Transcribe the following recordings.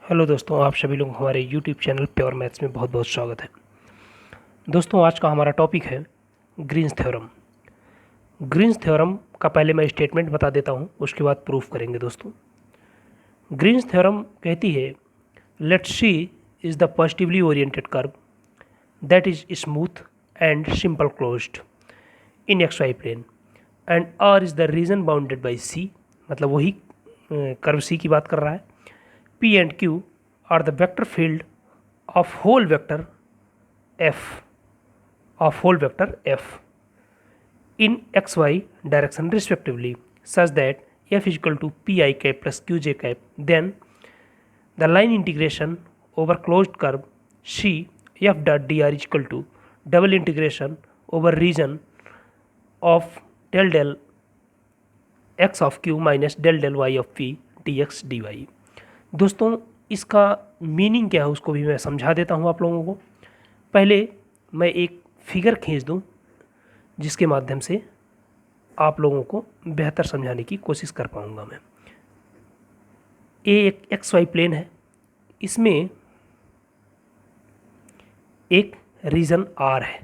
Hello दोस्तों, आप सभी लोग हमारे यूट्यूब चैनल प्योर मैथ्स में बहुत बहुत स्वागत है। दोस्तों, आज का हमारा टॉपिक है ग्रीन्स थ्योरम। ग्रीन्स थ्योरम का पहले मैं स्टेटमेंट बता देता हूँ, उसके बाद प्रूफ करेंगे। दोस्तों, ग्रीन्स थ्योरम कहती है let C is the positively oriented curve that is smooth and simple closed in X Y plane and R is the region bounded by C. मतलब वही कर्व सी की बात कर रहा है। P and Q are the vector field of whole vector f in xy direction respectively such that f is equal to pi cap plus qj cap. Then the line integration over closed curve C f dot dr is equal to double integration over region of del x of q minus del y of p dx dy. दोस्तों, इसका meaning क्या है उसको भी मैं समझा देता हूँ आप लोगों को। पहले मैं एक फिगर खींच दूँ जिसके माध्यम से आप लोगों को बेहतर समझाने की कोशिश कर पाऊँगा मैं। ये एक एक्स वाई प्लेन है, इसमें एक रीजन आर है।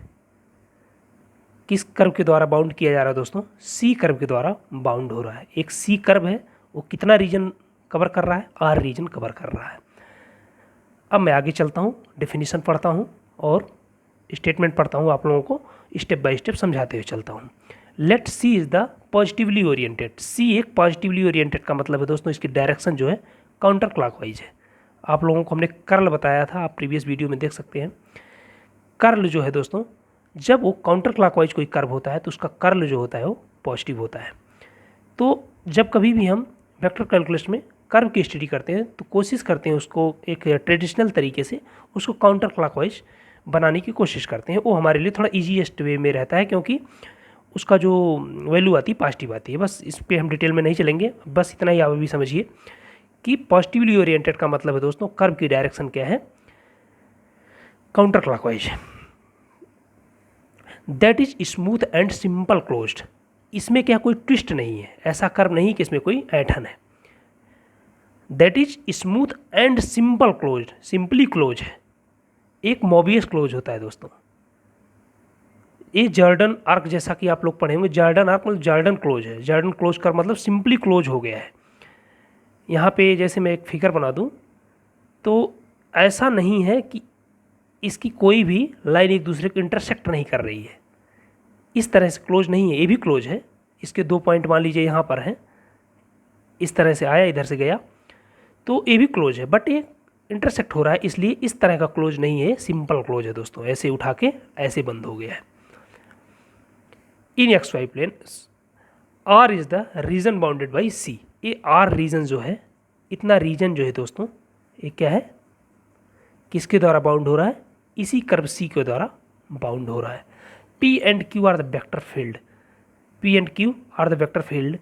किस कर्व के द्वारा बाउंड किया जा रहा है दोस्तों? सी कर्व के द्वारा बाउंड हो रहा है। एक सी कर्व है, वो कितना रीजन कवर कर रहा है? आर रीजन कवर कर रहा है। अब मैं आगे चलता हूँ, डेफिनेशन पढ़ता हूँ और स्टेटमेंट पढ़ता हूँ, आप लोगों को स्टेप बाय स्टेप समझाते हुए चलता हूँ। Let C is the positively oriented. C एक पॉजिटिवली ओरिएंटेड का मतलब है दोस्तों, इसकी डायरेक्शन जो है काउंटर क्लॉकवाइज है। आप लोगों को हमने कर्ल बताया था, आप प्रीवियस वीडियो में देख सकते हैं। कर्ल जो है दोस्तों, जब वो काउंटर क्लॉकवाइज कोई कर्व होता है तो उसका कर्ल जो होता है वो पॉजिटिव होता है। तो जब कभी भी हम वेक्टर कैलकुलस में कर्व की स्टडी करते हैं तो कोशिश करते हैं उसको एक ट्रेडिशनल तरीके से उसको काउंटर क्लॉकवाइज बनाने की कोशिश करते हैं। वो हमारे लिए थोड़ा ईजीएस्ट वे में रहता है, क्योंकि उसका जो वैल्यू आती है पॉजिटिव आती है। बस इस पर हम डिटेल में नहीं चलेंगे, बस इतना ही आप अभी समझिए कि पॉजिटिवली ओरिएंटेड का मतलब है दोस्तों, कर्व की डायरेक्शन क्या है? Counter clockwise. That is smooth and simple closed. इसमें क्या कोई ट्विस्ट नहीं है, ऐसा कर्व नहीं कि इसमें कोई ऐंठन है। That is smooth and simple closed, simply close है। एक मोबियस क्लोज होता है दोस्तों। ये जॉर्डन आर्क जैसा कि आप लोग पढ़े होंगे, जॉर्डन आर्क मतलब जॉर्डन क्लोज है। जॉर्डन क्लोज का मतलब सिंपली क्लोज हो गया है। यहाँ पे जैसे मैं एक फिगर बना दूँ तो ऐसा नहीं है कि इसकी कोई भी लाइन एक दूसरे को इंटरसेक्ट नहीं कर रही है, इस तरह से क्लोज नहीं है। ये भी क्लोज है, इसके दो पॉइंट मान लीजिए यहाँ पर हैं, इस तरह से आया इधर से गया, तो ये भी क्लोज है, बट ये इंटरसेक्ट हो रहा है, इसलिए इस तरह का क्लोज नहीं है, सिंपल क्लोज है दोस्तों। ऐसे उठा के ऐसे बंद हो गया है। In X Y plane R is the region bounded by C. ये आर रीजन जो है, इतना रीजन जो है दोस्तों, ये क्या है? किसके द्वारा बाउंड हो रहा है? इसी कर्व सी के द्वारा बाउंड हो रहा है। P and Q R the vector field. P and Q R the vector field.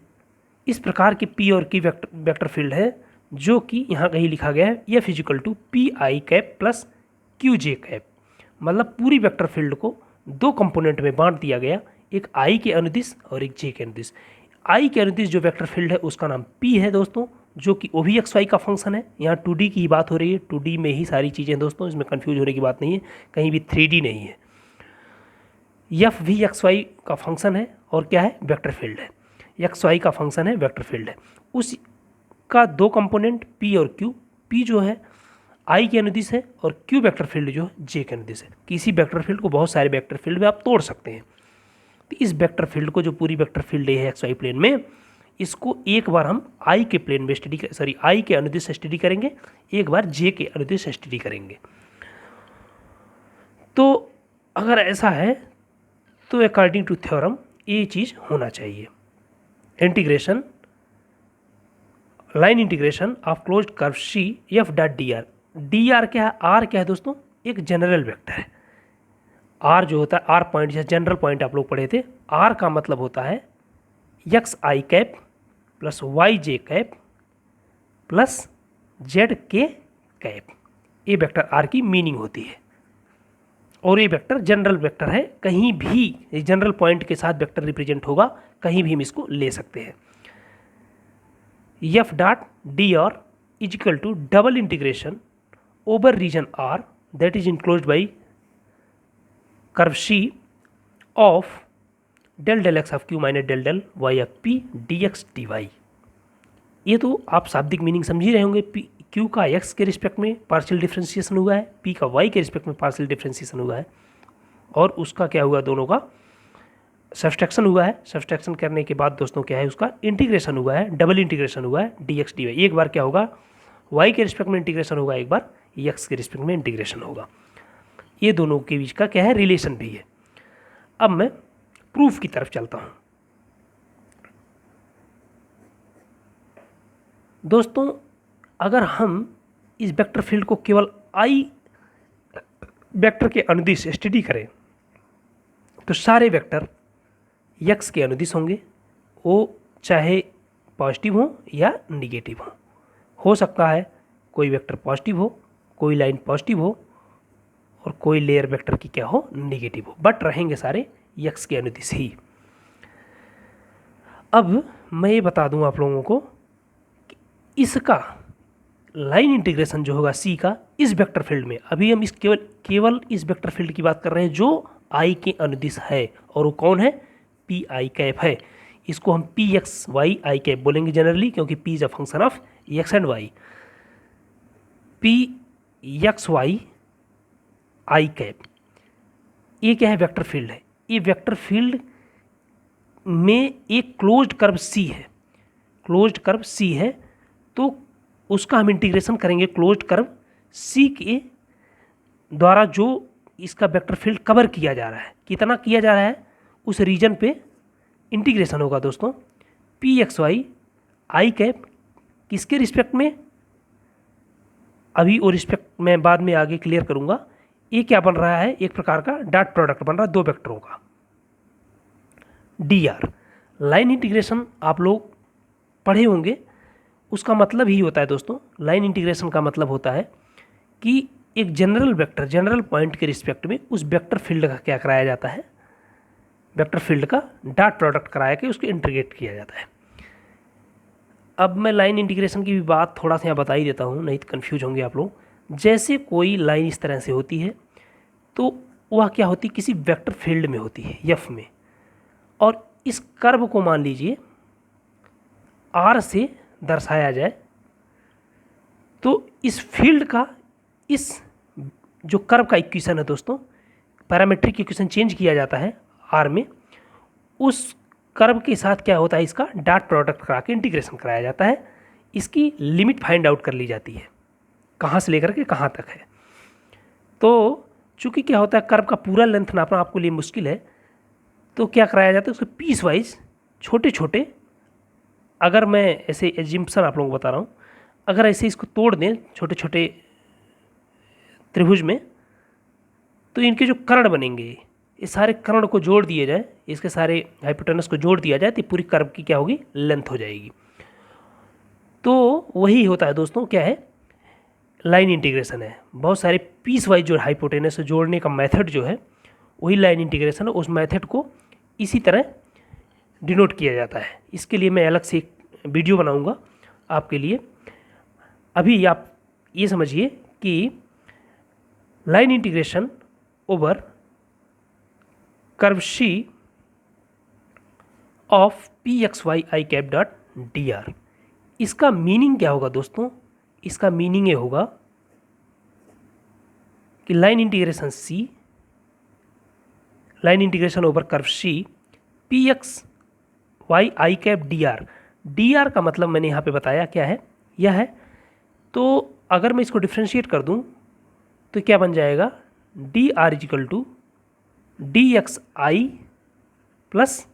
इस प्रकार की पी और क्यू वेक्टर फील्ड है जो कि यहाँ कहीं लिखा गया है F is equal to P I cap plus Q J cap. मतलब पूरी वेक्टर फील्ड को दो कंपोनेंट में बांट दिया गया, एक आई के अनुदिश और एक जे के अनुदिश। आई के अनुदिश जो वेक्टर फील्ड है उसका नाम पी है दोस्तों, जो कि ओ भी एक्स वाई का फंक्शन है। यहाँ 2D की ही बात हो रही है, 2D में ही सारी चीज़ें दोस्तों, इसमें कन्फ्यूज होने की बात नहीं है, कहीं भी 3D नहीं है। एफ भी एक्स वाई का फंक्शन है और क्या है? वेक्टर फील्ड है। एक्स वाई का फंक्शन है, वेक्टर फील्ड है। उस का दो कंपोनेंट पी और क्यू। पी जो है आई के अनुदिश है और क्यू वेक्टर फील्ड जो है जे के अनुदिश है। किसी वेक्टर फील्ड को बहुत सारे वेक्टर फील्ड में आप तोड़ सकते हैं। तो इस वेक्टर फील्ड को, जो पूरी वेक्टर फील्ड है एक्स वाई प्लेन में, इसको एक बार हम आई के प्लेन में आई के अनुदिश स्टडी करेंगे, एक बार जे के अनुदिश स्टडी करेंगे। तो अगर ऐसा है तो अकॉर्डिंग टू थ्योरम ये चीज़ होना चाहिए। Integration, line integration of closed curve C F dot D R. D R क्या है? आर क्या है दोस्तों? एक जनरल वेक्टर है। आर जो होता है, आर पॉइंट जैसे जनरल पॉइंट आप लोग पढ़े थे, आर का मतलब होता है एक्स आई cap plus Y J cap plus Z के कैप। ये वेक्टर आर की मीनिंग होती है। और ये वेक्टर जनरल वेक्टर है, कहीं भी जनरल पॉइंट के साथ वेक्टर रिप्रेजेंट होगा, कहीं भी हम इसको ले सकते हैं। F dot D R is equal to double integration over region R that is enclosed by curve C of del del X of Q minus del del Y of P D X D Y. ये तो आप शाब्दिक meaning समझ ही रहे होंगे। P Q का X के रिस्पेक्ट में पार्शियल डिफ्रेंशिएशन हुआ है, पी का वाई के रिस्पेक्ट में पार्शियल डिफ्रेंशिएशन हुआ है, और उसका क्या हुआ, दोनों का सब्सट्रैक्शन हुआ है। सब्सट्रैक्शन करने के बाद दोस्तों क्या है, उसका इंटीग्रेशन हुआ है, डबल इंटीग्रेशन हुआ है डी एक्स डी वाई। एक बार क्या होगा, वाई के रिस्पेक्ट में इंटीग्रेशन होगा, एक बार एक्स के रिस्पेक्ट में इंटीग्रेशन होगा। ये दोनों के बीच का क्या है, रिलेशन भी है। अब मैं प्रूफ की तरफ चलता हूँ। दोस्तों अगर हम इस वेक्टर फील्ड को केवल आई वेक्टर के अनुदिश स्टडी करें तो सारे वेक्टर एक्स के अनुदिश होंगे, वो चाहे पॉजिटिव हो या निगेटिव हो सकता है कोई वेक्टर पॉजिटिव हो, कोई लाइन पॉजिटिव हो और कोई लेयर वेक्टर की क्या हो, निगेटिव हो, बट रहेंगे सारे एक्स के अनुदिश ही। अब मैं ये बता दूं आप लोगों को कि इसका लाइन इंटीग्रेशन जो होगा सी का इस वेक्टर फील्ड में, अभी हम इस केवल इस वेक्टर फील्ड की बात कर रहे हैं जो आई के अनुदिश है, और वो कौन है, पी आई कैप है। इसको हम P X Y I cap बोलेंगे जनरली, क्योंकि P is a function of X and Y. P X Y I cap, ये क्या है, वेक्टर फील्ड है। ये वेक्टर फील्ड में एक क्लोज्ड कर्व सी है, क्लोज्ड कर्व सी है, तो उसका हम इंटीग्रेशन करेंगे क्लोज्ड कर्व सी के द्वारा जो इसका वेक्टर फील्ड कवर किया जा रहा है, कितना किया जा रहा है, उस रीजन पे इंटीग्रेशन होगा दोस्तों। P X Y I cap किसके रिस्पेक्ट में, अभी वो रिस्पेक्ट मैं बाद में आगे क्लियर करूंगा। ये क्या बन रहा है, एक प्रकार का डॉट प्रोडक्ट बन रहा है दो वेक्टरों का, डी आर। लाइन इंटीग्रेशन आप लोग पढ़े होंगे, उसका मतलब ही होता है दोस्तों, लाइन इंटीग्रेशन का मतलब होता है कि एक जनरल वेक्टर, जनरल पॉइंट के रिस्पेक्ट में उस वेक्टर फील्ड का क्या कराया जाता है, वेक्टर फील्ड का डॉट प्रोडक्ट कराया के उसको इंटीग्रेट किया जाता है। अब मैं लाइन इंटीग्रेशन की भी बात थोड़ा सा यहाँ बता ही देता हूँ, नहीं तो कन्फ्यूज होंगे आप लोग। जैसे कोई लाइन इस तरह से होती है तो वह क्या होती है, किसी वेक्टर फील्ड में होती है एफ में, और इस कर्व को मान लीजिए आर से दर्शाया जाए, तो इस फील्ड का, इस जो कर्व का इक्वेशन है दोस्तों, पैरामेट्रिक इक्वेशन चेंज किया जाता है आर में, उस कर्व के साथ क्या होता है, इसका डॉट प्रोडक्ट करा के इंटीग्रेशन कराया जाता है। इसकी लिमिट फाइंड आउट कर ली जाती है, कहाँ से लेकर के कहाँ तक है। तो चूँकि क्या होता है, कर्व का पूरा लेंथ नापना आपको लिए मुश्किल है, तो क्या कराया जाता है, उसको पीस वाइज छोटे छोटे, अगर मैं ऐसे एजिम्पशन आप लोगों को बता रहा हूँ, अगर ऐसे इसको तोड़ दें छोटे छोटे त्रिभुज में, तो इनके जो कर्ण बनेंगे, ये सारे कर्ण को जोड़ दिए जाए, इसके सारे हाइपोटेनस को जोड़ दिया जाए, तो पूरी कर्व की क्या होगी, लेंथ हो जाएगी। तो वही होता है दोस्तों, क्या है, लाइन इंटीग्रेशन है। बहुत सारे पीस वाइज जो हाइपोटेनस जोड़ने का मेथड जो है वही लाइन इंटीग्रेशन है। उस मेथड को इसी तरह डिनोट किया जाता है। इसके लिए मैं अलग से एक वीडियो बनाऊंगा आपके लिए। अभी आप ये समझिए कि line integration over curve C of P X Y I cap dot D R, इसका मीनिंग क्या होगा दोस्तों, इसका मीनिंग ये होगा कि line integration C, line integration over curve C P X Y I cap D R. D R का मतलब मैंने यहाँ पे बताया क्या है, यह है। तो अगर मैं इसको डिफ्रेंशिएट कर दूँ तो क्या बन जाएगा, D R equal to D X I plus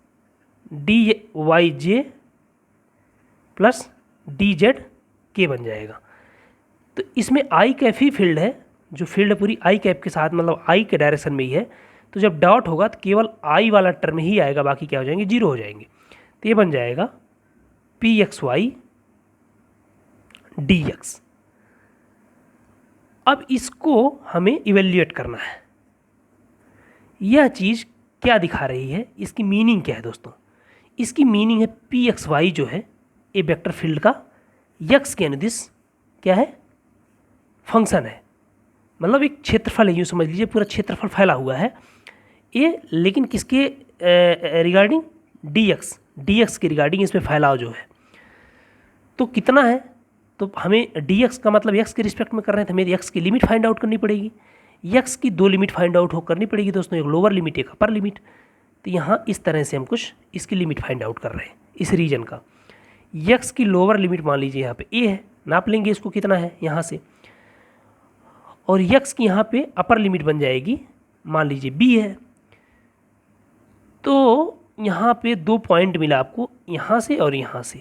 D Y J plus D Z के बन जाएगा। तो इसमें आई कैप ही फील्ड है, जो फील्ड है पूरी आई कैप के साथ, मतलब आई के डायरेक्शन में ही है। तो जब डॉट होगा तो केवल आई वाला टर्म ही आएगा, बाकी क्या हो जाएंगे, जीरो हो जाएंगे। तो ये बन जाएगा P X Y D X. अब इसको हमें इवेल्युएट करना है, यह चीज़ क्या दिखा रही है, इसकी मीनिंग क्या है दोस्तों। इसकी मीनिंग है पी एक्स वाई जो है ये वेक्टर फील्ड का एक्स के अनुदिश क्या है, फंक्शन है, मतलब एक क्षेत्रफल है, यूँ समझ लीजिए पूरा क्षेत्रफल फैला हुआ है ये, लेकिन किसके रिगार्डिंग, डी एक्स के रिगार्डिंग इसमें फैलाव जो है। तो कितना है, तो हमें डी एक्स का मतलब एक्स के रिस्पेक्ट में कर रहे हैं, तो हमें एक्स की लिमिट फाइंड आउट करनी पड़ेगी। एक्स की दो लिमिट फाइंड आउट हो करनी पड़ेगी दोस्तों, एक लोअर लिमिट एक अपर लिमिट। तो यहाँ इस तरह से हम कुछ इसकी लिमिट फाइंड आउट कर रहे हैं इस रीजन का। एक्स की लोअर लिमिट मान लीजिए यहाँ पे ए है, नाप लेंगे इसको कितना है यहाँ से, और एक्स की यहाँ पे अपर लिमिट बन जाएगी मान लीजिए बी है। तो यहाँ पे 2 पॉइंट मिला आपको यहाँ से और यहाँ से,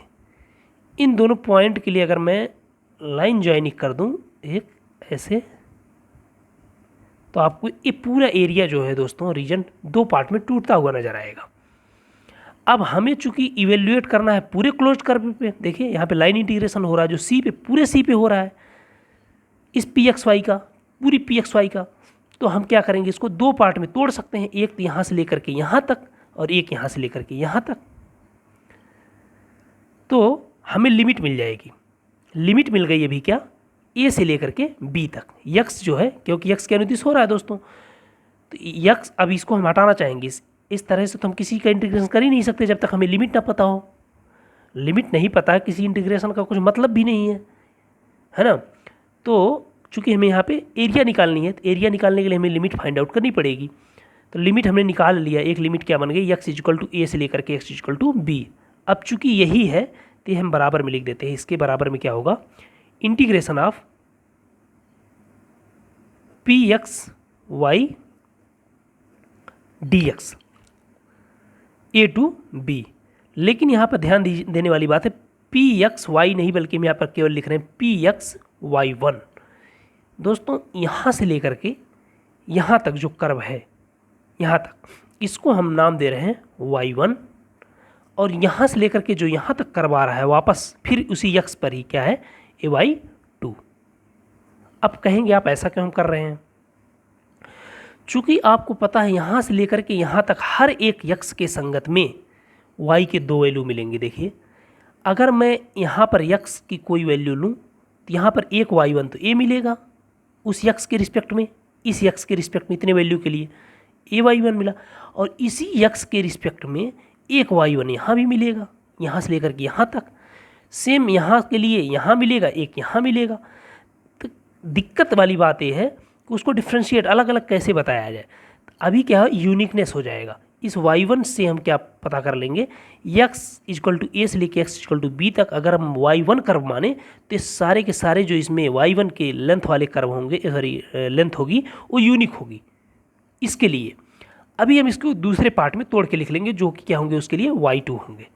इन दोनों पॉइंट के लिए अगर मैं लाइन ज्वाइनिंग कर दूँ एक ऐसे, तो आपको ये पूरा एरिया जो है दोस्तों रीजन 2 पार्ट में टूटता हुआ नजर आएगा। अब हमें चूंकि इवेल्युएट करना है पूरे क्लोज्ड कर्व पे, देखिए यहाँ पे लाइन इंटीग्रेशन हो रहा है जो सी पे, पूरे सी पे हो रहा है इस पी एक्स वाई का, पूरी पी एक्स वाई का। तो हम क्या करेंगे, इसको 2 पार्ट में तोड़ सकते हैं, एक यहाँ से लेकर के यहाँ तक और एक यहाँ से लेकर के यहाँ तक। तो हमें लिमिट मिल जाएगी, लिमिट मिल गई अभी क्या, ए से लेकर के बी तक, यक्स जो है, क्योंकि यक्स के अनुदिश हो रहा है दोस्तों, तो यक्स अब इसको हम हटाना चाहेंगे। इस तरह से तो हम किसी का इंटीग्रेशन कर ही नहीं सकते जब तक हमें लिमिट ना पता हो। लिमिट नहीं पता है, किसी इंटीग्रेशन का कुछ मतलब भी नहीं है ना। तो चूंकि हमें यहाँ पे एरिया निकालनी है, तो एरिया निकालने के लिए हमें लिमिट फाइंड आउट करनी पड़ेगी। तो लिमिट हमने निकाल लिया, एक लिमिट क्या बन गई, एक्स इक्वल टू ए से लेकर के एक्स इक्वल टू बी। अब चूंकि यही है तो हम बराबर में लिख देते हैं, इसके बराबर में क्या होगा, integration of P X Y D X A to B. लेकिन यहाँ पर ध्यान देने वाली बात है, पी एक्स वाई नहीं बल्कि हम यहाँ पर केवल लिख रहे हैं पी एक्स वाई वन। दोस्तों यहाँ से लेकर के यहाँ तक जो कर्व है, यहाँ तक, इसको हम नाम दे रहे हैं वाई वन, और यहाँ से लेकर के जो यहाँ तक कर्व आ रहा है वापस फिर उसी यक्स पर ही क्या है, ए वाई टू। अब कहेंगे आप ऐसा क्यों हम कर रहे हैं, चूंकि आपको पता है यहाँ से लेकर के यहाँ तक हर एक यक्स के संगत में y के 2 वैल्यू मिलेंगे। देखिए अगर मैं यहाँ पर यक्स की कोई वैल्यू लूँ तो यहाँ पर एक y1 तो a मिलेगा उस यक्स के रिस्पेक्ट में, इस यक्स के रिस्पेक्ट में इतने वैल्यू के लिए a y1 मिला, और इसी यक्स के रिस्पेक्ट में एक y1 यहाँ भी मिलेगा, यहाँ से लेकर के यहाँ तक सेम यहाँ के लिए यहाँ मिलेगा, एक यहाँ मिलेगा। तो दिक्कत वाली बात यह है कि उसको डिफ्रेंशिएट अलग अलग कैसे बताया जाए। अभी क्या है, यूनिकनेस हो जाएगा। इस y1 से हम क्या पता कर लेंगे, x इक्वल टू ए से लेके x इक्वल टू बी तक अगर हम y1 कर्व माने तो सारे के सारे जो इसमें y1 के लेंथ वाले कर्व होंगे, सॉरी लेंथ होगी, वो यूनिक होगी। इसके लिए अभी हम इसको दूसरे पार्ट में तोड़ के लिख लेंगे, जो कि क्या होंगे, उसके लिए y2 होंगे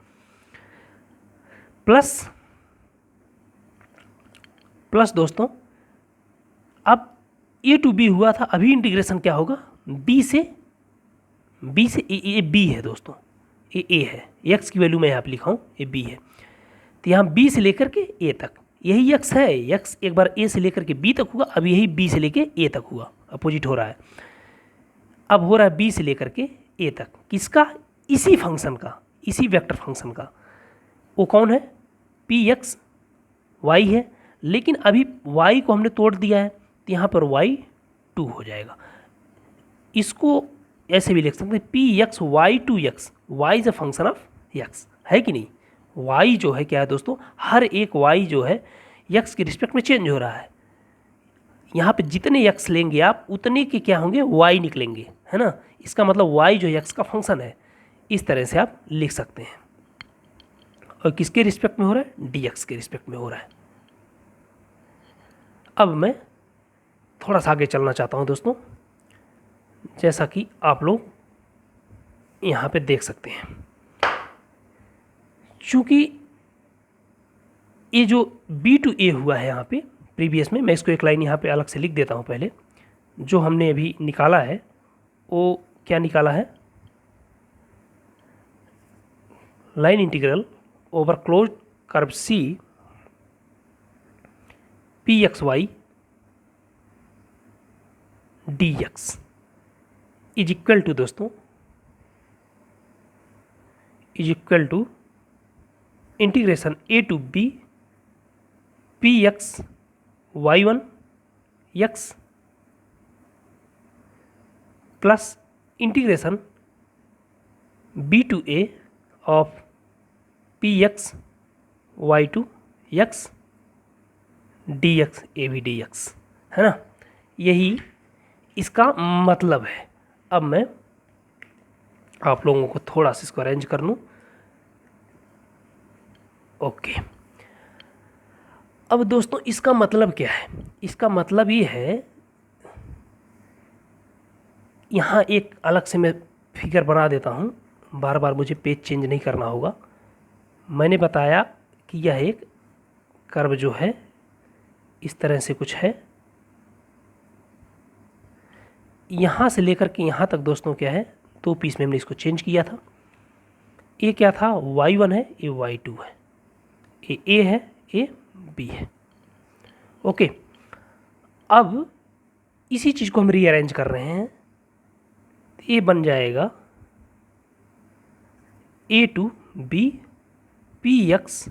प्लस दोस्तों अब ए टू बी हुआ था, अभी इंटीग्रेशन क्या होगा, बी से ए बी है दोस्तों, ए है, एक्स की वैल्यू मैं यहाँ पे लिखा हूँ, ए बी है। तो यहाँ बी से लेकर के ए तक यही एक्स है, एक्स एक बार ए से लेकर के बी तक हुआ, अब यही बी से लेकर ए तक हुआ, अपोजिट हो रहा है। अब हो रहा है बी से लेकर के ए तक, किसका, इसी फंक्शन का, इसी वेक्टर फंक्शन का। वो कौन है, पी एक्स वाई है, लेकिन अभी वाई को हमने तोड़ दिया है तो यहाँ पर y2 हो जाएगा। इसको ऐसे भी लिख सकते हैं P X Y to X, Y is a function of X, है कि नहीं। y जो है क्या है दोस्तों, हर एक y जो है x के रिस्पेक्ट में चेंज हो रहा है। यहाँ पे जितने x लेंगे आप उतने के क्या होंगे, y निकलेंगे, है ना। इसका मतलब y जो x का फंक्शन है, इस तरह से आप लिख सकते हैं। और किसके रिस्पेक्ट में हो रहा है, dx के रिस्पेक्ट में हो रहा है। अब मैं थोड़ा सा आगे चलना चाहता हूँ दोस्तों, जैसा कि आप लोग यहाँ पे देख सकते हैं। चूँकि ये जो बी टू ए हुआ है यहाँ पे प्रीवियस में, मैं इसको एक लाइन यहाँ पे अलग से लिख देता हूँ। पहले जो हमने अभी निकाला है वो क्या निकाला है, line integral over close curve C P X Y D X is equal to दोस्तों, is equal to integration A to B P X y1 x plus integration b to a of px y2 x dx a b dx, है ना। यही इसका मतलब है। अब मैं आप लोगों को थोड़ा सा इसको अरेंज कर लूँ। ओके, अब दोस्तों इसका मतलब क्या है? इसका मतलब ये है, यहाँ एक अलग से मैं फिगर बना देता हूँ, बार बार मुझे पेज चेंज नहीं करना होगा। मैंने बताया कि यह एक कर्व जो है इस तरह से कुछ है, यहाँ से लेकर के यहाँ तक दोस्तों क्या है, दो पीस में हमने इसको चेंज किया था। ये क्या था? y1 है, ये y2 है, ये a है, ये b है। ओके, अब इसी चीज़ को हम रीअरेंज कर रहे हैं। ये बन जाएगा a to b px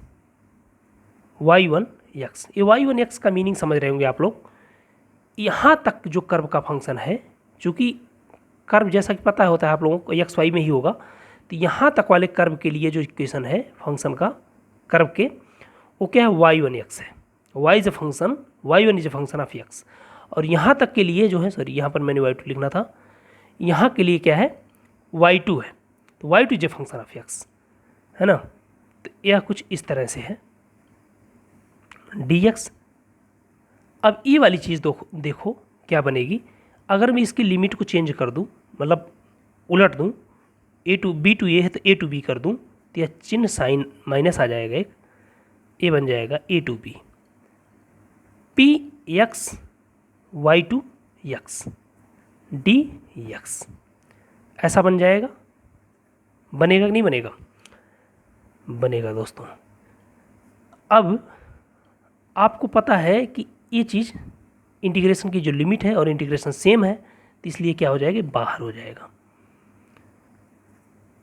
y1 x। ये y1 x का मीनिंग समझ रहे होंगे आप लोग। यहाँ तक जो कर्व का फंक्शन है, चूँकि कर्व जैसा कि पता होता है आप लोगों को एक्स वाई में ही होगा, तो यहाँ तक वाले कर्व के लिए जो इक्वेशन है फंक्शन का कर्व के, वो क्या है? y1 x है। y is a function, y1 is a function of x। और यहाँ तक के लिए जो है, सॉरी यहाँ पर मैंने y2 लिखना था, यहाँ के लिए क्या है? y2 है। तो y2 is a function of x, है ना। तो यह कुछ इस तरह से है dx। अब ये वाली चीज़ देखो क्या बनेगी। अगर मैं इसकी लिमिट को चेंज कर दूं, मतलब उलट दूं, a to b to a है तो a टू b कर दूं, तो यह चिन्ह साइन माइनस आ जाएगा, एक a बन जाएगा a to b p x y to x dx, ऐसा बन जाएगा। बनेगा कि नहीं बनेगा? बनेगा दोस्तों। अब आपको पता है कि ये चीज़ इंटीग्रेशन की जो लिमिट है और इंटीग्रेशन सेम है, तो इसलिए क्या हो जाएगा? बाहर हो जाएगा।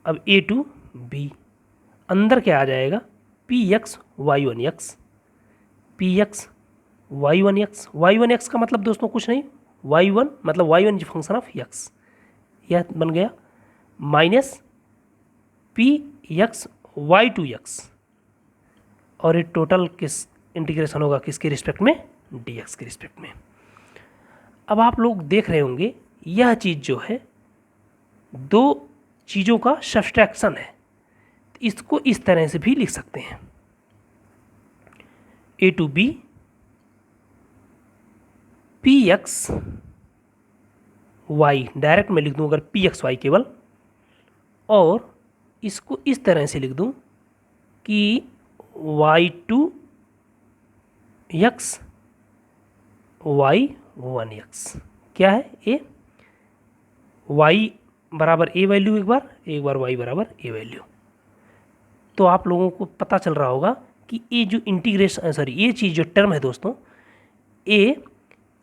अब a टू b, अंदर क्या आ जाएगा? px y1 x, px y1 x। y1 x का मतलब दोस्तों कुछ नहीं, y1 मतलब y1 is function of x, यह बन गया माइनस px y2 x, और ये टोटल किस इंटीग्रेशन होगा? किसके रिस्पेक्ट में? dx के रिस्पेक्ट में। अब आप लोग देख रहे होंगे यह चीज़ जो है दो चीज़ों का सब्सट्रैक्शन है। इसको इस तरह से भी लिख सकते हैं, a to b px y, direct मैं लिख दूं अगर px y केवल, और इसको इस तरह से लिख दूं कि y2 x y1 x। क्या है? a y बराबर a वैल्यू एक बार y बराबर a वैल्यू। तो आप लोगों को पता चल रहा होगा कि ये जो इंटीग्रेशन, सॉरी ये चीज़ जो टर्म है दोस्तों, a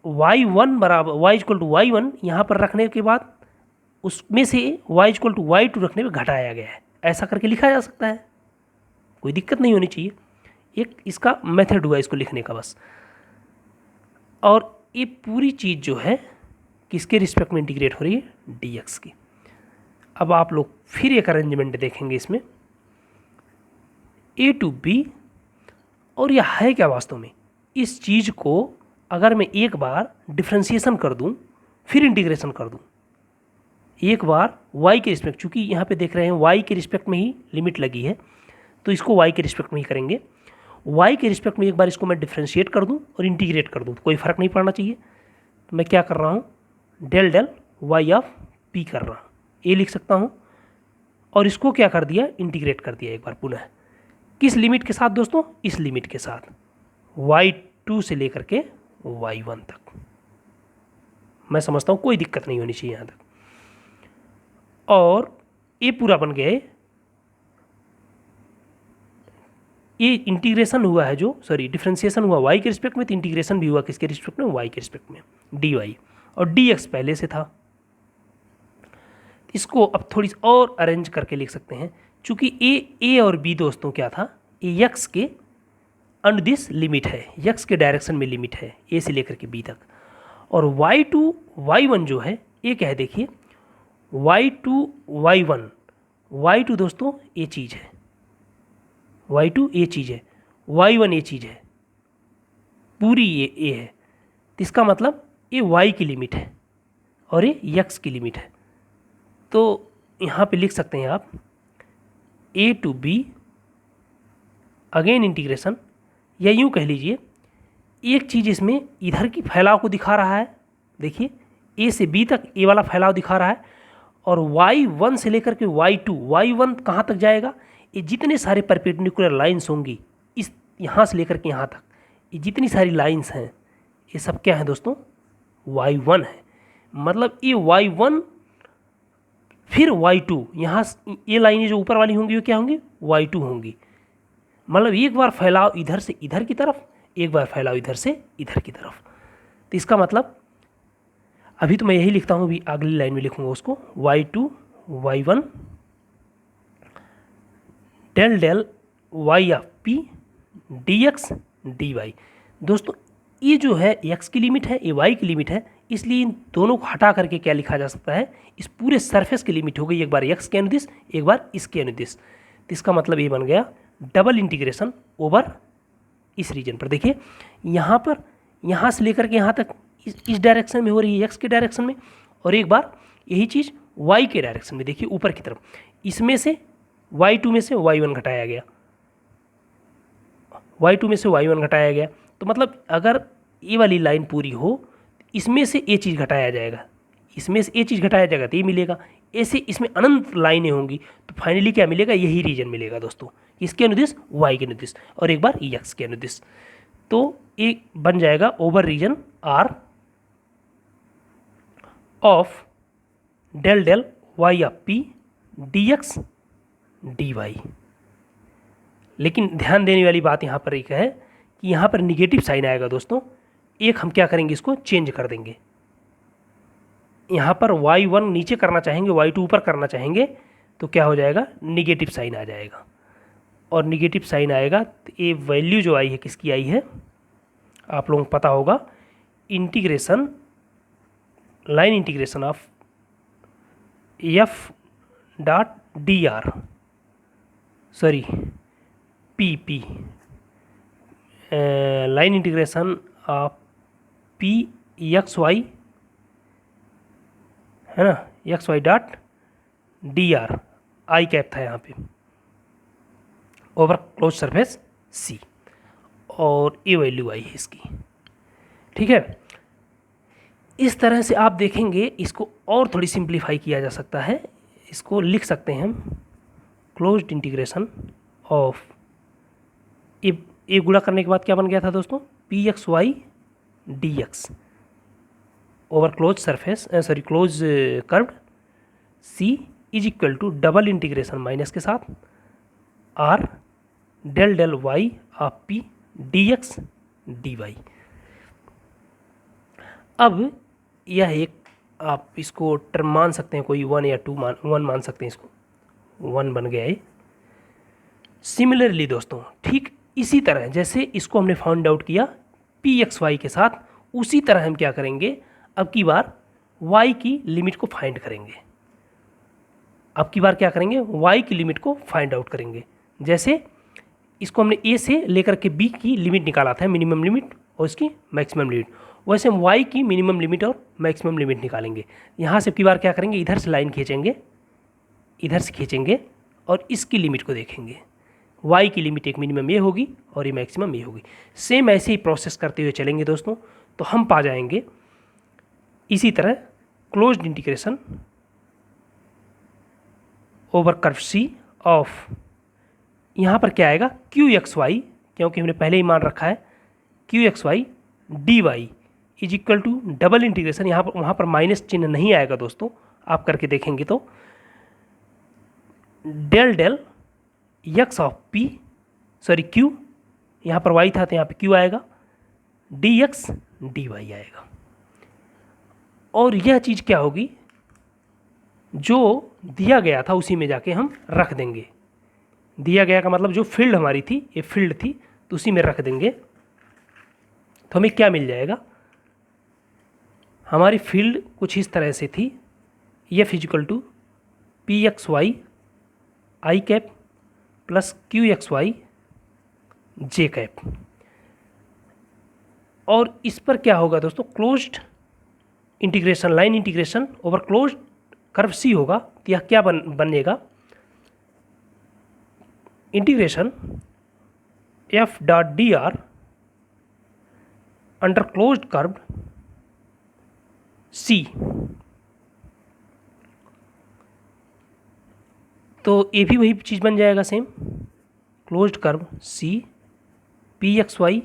y1 बराबर y इक्वल टू y1 यहाँ पर रखने के बाद उसमें से y इक्वल टू y2 रखने में घटाया गया है। ऐसा करके लिखा जा सकता है, कोई दिक्कत नहीं होनी चाहिए। एक इसका मेथड हुआ इसको लिखने का बस। और ये पूरी चीज़ जो है किसके रिस्पेक्ट में इंटीग्रेट हो रही है? dx की। अब आप लोग फिर एक अरेंजमेंट देखेंगे इसमें, a टू b, और यह है क्या वास्तव में? इस चीज़ को अगर मैं एक बार डिफ्रेंशिएशन कर दूं फिर इंटीग्रेशन कर दूं, एक बार y के रिस्पेक्ट, चूँकि यहाँ पे देख रहे हैं y के रिस्पेक्ट में ही लिमिट लगी है, तो इसको y के रिस्पेक्ट में ही करेंगे। y के रिस्पेक्ट में एक बार इसको मैं डिफ्रेंशिएट कर दूं और इंटीग्रेट कर दूं, तो कोई फ़र्क नहीं पड़ना चाहिए। तो मैं क्या कर रहा हूँ? Del del y of p कर रहा हूँ, ये लिख सकता हूँ। और इसको क्या कर दिया? इंटीग्रेट कर दिया एक बार पुनः। किस लिमिट के साथ दोस्तों? इस लिमिट के साथ, y2 से लेकर के y1 तक। मैं समझता हूँ कोई दिक्कत नहीं होनी चाहिए यहाँ तक। और ये पूरा बन गया, ये इंटीग्रेशन हुआ है जो, सॉरी डिफ्रेंशिएशन हुआ y के रिस्पेक्ट में, तो इंटीग्रेशन भी हुआ किसके रिस्पेक्ट में? y के रिस्पेक्ट में, dy, और dx पहले से था। इसको अब थोड़ी और अरेंज करके लिख सकते हैं, चूँकि a और b दोस्तों क्या था? ये x के अंड दिस लिमिट है, यक्स के डायरेक्शन में लिमिट है ए से लेकर के बी तक। और y2 y1 जो है ये क्या है देखिए, y2 y1, y2 दोस्तों ये चीज़ है, y2 ये चीज़ है, y1 ये चीज़ है, पूरी ये ए है। तो इसका मतलब ये y की लिमिट है और ये x की लिमिट है। तो यहाँ पे लिख सकते हैं आप a to b again integration, या यूँ कह लीजिए एक चीज़ इसमें इधर की फैलाव को दिखा रहा है, देखिए a से b तक ए वाला फैलाव दिखा रहा है, और y1 से लेकर के y1 कहाँ तक जाएगा, ये जितने सारे परपेंडिकुलर लाइंस होंगी इस यहाँ से लेकर के यहाँ तक, ये जितनी सारी लाइंस हैं ये सब क्या है दोस्तों, y1 है। मतलब ये y1 फिर y2, यहाँ ये लाइनें जो ऊपर वाली होंगी वो क्या होंगी, y2 होंगी। मतलब एक बार फैलाव इधर से इधर की तरफ, एक बार फैलाव इधर से इधर की तरफ। तो इसका मतलब अभी तो मैं यही लिखता हूँ, अभी अगली लाइन में लिखूँगा उसको, y2 y1 del del y of p dx dy। दोस्तों ये जो है x की लिमिट है, ये y की लिमिट है, इसलिए इन दोनों को हटा करके क्या लिखा जा सकता है, इस पूरे सरफेस की लिमिट हो गई, एक बार x के अनुदिश एक बार इसके अनुदिश। तो इसका मतलब ये बन गया डबल इंटीग्रेशन ओवर इस रीजन पर। देखिए यहाँ पर, यहाँ से लेकर के यहाँ तक इस डायरेक्शन में हो रही है x के डायरेक्शन में, और एक बार यही चीज़ y के डायरेक्शन में, देखिए ऊपर की तरफ, इसमें से y2 में से y1 घटाया गया, y2 में से y1 घटाया गया। तो मतलब अगर ये वाली लाइन पूरी हो, इसमें से ये चीज़ घटाया जाएगा, इसमें से ये चीज़ घटाया जाएगा तो ये मिलेगा, ऐसे इसमें अनंत लाइनें होंगी, तो फाइनली क्या मिलेगा, यही रीजन मिलेगा दोस्तों, इसके अनुदिश y के अनुदिश और एक बार x के अनुदिश। तो एक बन जाएगा over region R of del del y of p dx dy। लेकिन ध्यान देने वाली बात यहाँ पर एक है कि यहाँ पर निगेटिव साइन आएगा दोस्तों, एक हम क्या करेंगे, इसको चेंज कर देंगे। यहाँ पर y1 नीचे करना चाहेंगे, y2 ऊपर करना चाहेंगे, तो क्या हो जाएगा, निगेटिव साइन आ जाएगा। और निगेटिव साइन आएगा तो ये वैल्यू जो आई है किसकी आई है, आप लोगों को पता होगा, integration line integration of f dot dr, sorry p line integration of p X Y है ना, X Y dot dr, I cap था यहाँ पे, ओवर क्लोज सरफेस C, और ये वैल्यू आई है इसकी। ठीक है, इस तरह से आप देखेंगे, इसको और थोड़ी सिंप्लीफाई किया जा सकता है। इसको लिख सकते हैं हम क्लोज्ड इंटीग्रेशन ऑफ, ये गुणा करने के बाद क्या बन गया था दोस्तों, P X Y D X over close surface, sorry close curved C is equal to double integration minus के साथ R del del y of p dx dy। अब यह एक, आप इसको टर्म मान सकते हैं, कोई 1 या 2 1 मान सकते हैं, इसको 1 बन गया है। सिमिलरली दोस्तों ठीक इसी तरह जैसे इसको हमने फाउंड आउट किया पी एक्स वाई के साथ, उसी तरह हम क्या करेंगे, अब की बार y की लिमिट को फाइंड करेंगे। अब की बार क्या करेंगे, y की लिमिट को फाइंड आउट करेंगे। जैसे इसको हमने a से लेकर के b की लिमिट निकाला था, मिनिमम लिमिट और इसकी मैक्सिमम लिमिट, वैसे हम y की मिनिमम लिमिट और मैक्सिमम लिमिट निकालेंगे। यहाँ से अब की बार क्या करेंगे, इधर से लाइन खींचेंगे, इधर से खींचेंगे और इसकी लिमिट को देखेंगे। y की लिमिट एक मिनिमम ये होगी और ये मैक्सिमम ये होगी। सेम ऐसे ही प्रोसेस करते हुए चलेंगे दोस्तों, तो हम पा जाएंगे इसी तरह closed integration over curve C of, यहाँ पर क्या आएगा, क्यू एक्स वाई, क्योंकि हमने पहले ही मान रखा है Q X Y D Y is equal to double integration, यहाँ पर वहाँ पर माइनस चिन्ह नहीं आएगा दोस्तों, आप करके देखेंगे तो del del X of P, sorry Q, यहाँ पर वाई था तो यहाँ पे क्यू आएगा, डी एक्स डी वाई आएगा। और यह चीज़ क्या होगी, जो दिया गया था उसी में जाके हम रख देंगे। दिया गया का मतलब जो फील्ड हमारी थी, ये फील्ड थी, तो उसी में रख देंगे तो हमें क्या मिल जाएगा। हमारी फील्ड कुछ इस तरह से थी, F is equal to P X Y I cap plus Q X Y J cap. और इस पर क्या होगा दोस्तों, closed integration, line integration over closed curve C होगा। तो यह क्या बनेगा, integration F dot D R under closed curve C. तो ये भी वही चीज़ बन जाएगा same, closed curve C P X Y,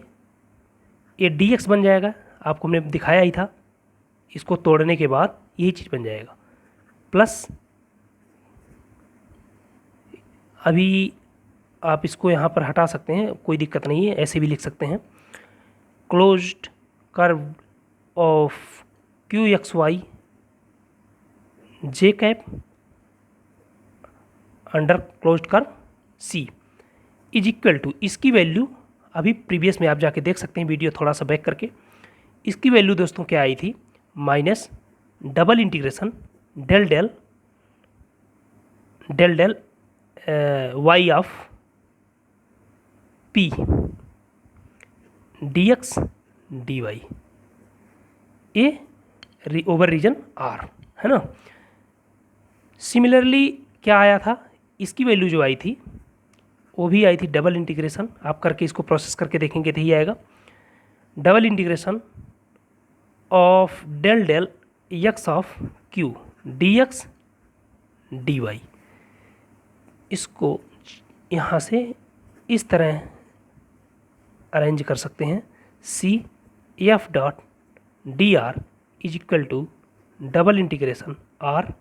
ये डी एक्स बन जाएगा, आपको हमने दिखाया ही था। इसको तोड़ने के बाद यही चीज़ बन जाएगा, प्लस अभी आप इसको यहाँ पर हटा सकते हैं, कोई दिक्कत नहीं है, ऐसे भी लिख सकते हैं, closed curve of Q X Y J cap under closed curve C is equal to, इसकी वैल्यू अभी प्रीवियस में आप जाके देख सकते हैं वीडियो थोड़ा सा बैक करके। इसकी वैल्यू दोस्तों क्या आई थी, minus double integration del del del del Y of P D X D Y A over region R, है ना। सिमिलरली क्या आया था, इसकी वैल्यू जो आई थी वो भी आई थी डबल इंटीग्रेशन, आप करके इसको प्रोसेस करके देखेंगे तो ही आएगा, double integration of del del X of Q D X D Y. इसको यहाँ से इस तरह अरेंज कर सकते हैं, C F dot D R is equal to double integration R,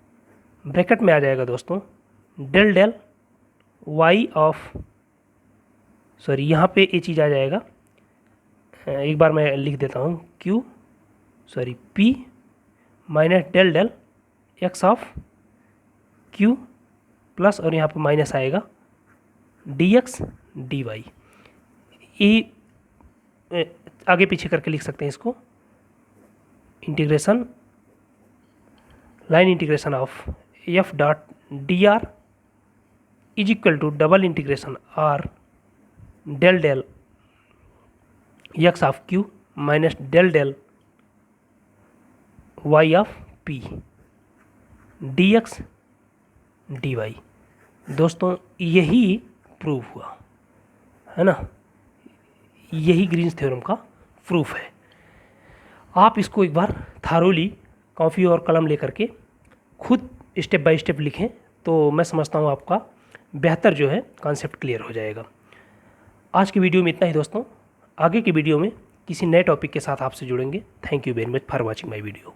bracket में आ जाएगा दोस्तों del del Y of, sorry यहाँ पे ये चीज़ आ जाएगा, एक बार मैं लिख देता हूँ, Q sorry P minus del del X of Q plus, और यहाँ पे माइनस आएगा डी एक्स डी वाई। ये आगे पीछे करके लिख सकते हैं इसको, integration line integration of F dot D R is equal to double integration R del del X of Q minus del del Y of P D X D Y. दोस्तों यही प्रूफ हुआ, है ना, यही ग्रीन्स थ्योरम का proof है। आप इसको एक बार थारोली कॉपी और कलम लेकर के खुद स्टेप बाय स्टेप लिखें तो मैं समझता हूँ आपका बेहतर जो है कॉन्सेप्ट क्लियर हो जाएगा। आज की वीडियो में इतना ही दोस्तों, आगे की वीडियो में किसी नए टॉपिक के साथ आपसे जुड़ेंगे। Thank you very much for watching my video.